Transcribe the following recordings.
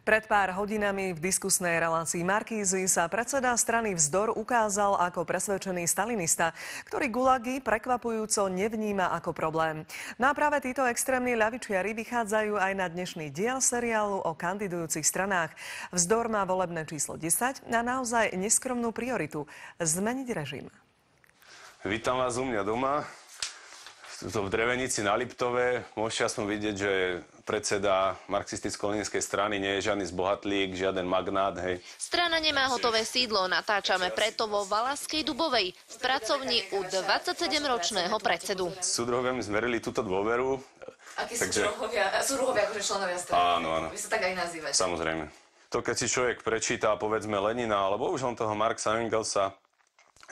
Pred pár hodinami v diskusnej relácii Markízy sa predseda strany Vzdor ukázal ako presvedčený stalinista, ktorý gulagy prekvapujúco nevníma ako problém. No a práve títo extrémni ľavičiari vychádzajú aj na dnešný diel seriálu o kandidujúcich stranách. Vzdor má volebné číslo 10 a naozaj neskromnú prioritu – zmeniť režim. Vítam vás u mňa doma. V Drevenici na Liptove môžete aspoň vidieť, že predseda marxisticko-leninskej strany nie je žiadny zbohatlík, žiaden magnát, hej. Strana nemá hotové sídlo, natáčame preto vo Valašskej Dubovej, v pracovni u 27-ročného predsedu. Súdruhovia mi zmerili túto dôveru. Akí sú súdruhovia akože členovia strany? Áno. Vy sa tak aj nazývate. Samozrejme. To, keď si človek prečíta, povedzme, Lenina, alebo už len toho Marxa Engelsa,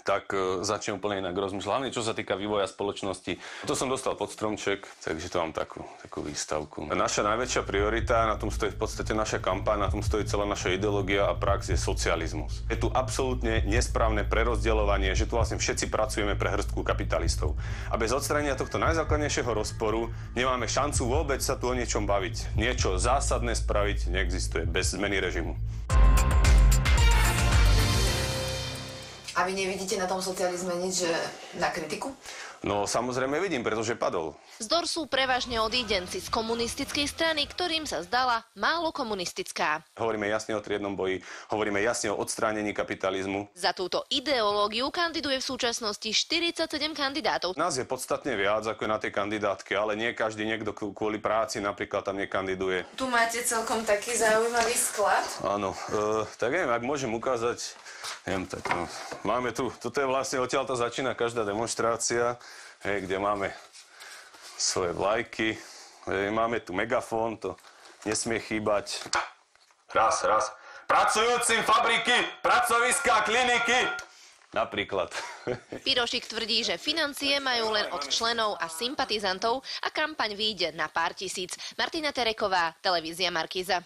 tak začne úplne inak rozmýšľať. Hlavne čo sa týka vývoja spoločnosti. To som dostal pod stromček, takže to mám takú výstavku. Naša najväčšia priorita, na tom stojí v podstate naša kampaň, na tom stojí celá naša ideológia a prax, je socializmus. Je tu absolútne nesprávne prerozdeľovanie, že tu vlastne všetci pracujeme pre hrstku kapitalistov. A bez odstránenia tohto najzákladnejšieho rozporu nemáme šancu vôbec sa tu o niečom baviť. Niečo zásadné spraviť neexistuje bez zmeny režimu. A vy nevidíte na tom socializme nič na kritiku? No samozrejme vidím, pretože padol. Vzdor sú prevažne odídenci z komunistickej strany, ktorým sa zdala málo komunistická. Hovoríme jasne o triednom boji, hovoríme jasne o odstránení kapitalizmu. Za túto ideológiu kandiduje v súčasnosti 47 kandidátov. Nás je podstatne viac ako je na tej kandidátke, ale nie každý niekto kvôli práci napríklad tam nekandiduje. Tu máte celkom taký zaujímavý sklad. Áno, tak neviem, ak môžem ukázať, tak no. Máme tu, toto je vlastne odtiaľto začína každá demonštrácia, kde máme svoje vlajky, máme tu megafón, to nesmie chýbať. Raz. Pracujúcim fabriky, pracoviská, kliniky. Napríklad. Pirošik tvrdí, že financie majú len od členov a sympatizantov a kampaň vyjde na pár tisíc. Martina Tereková, televízia Markíza.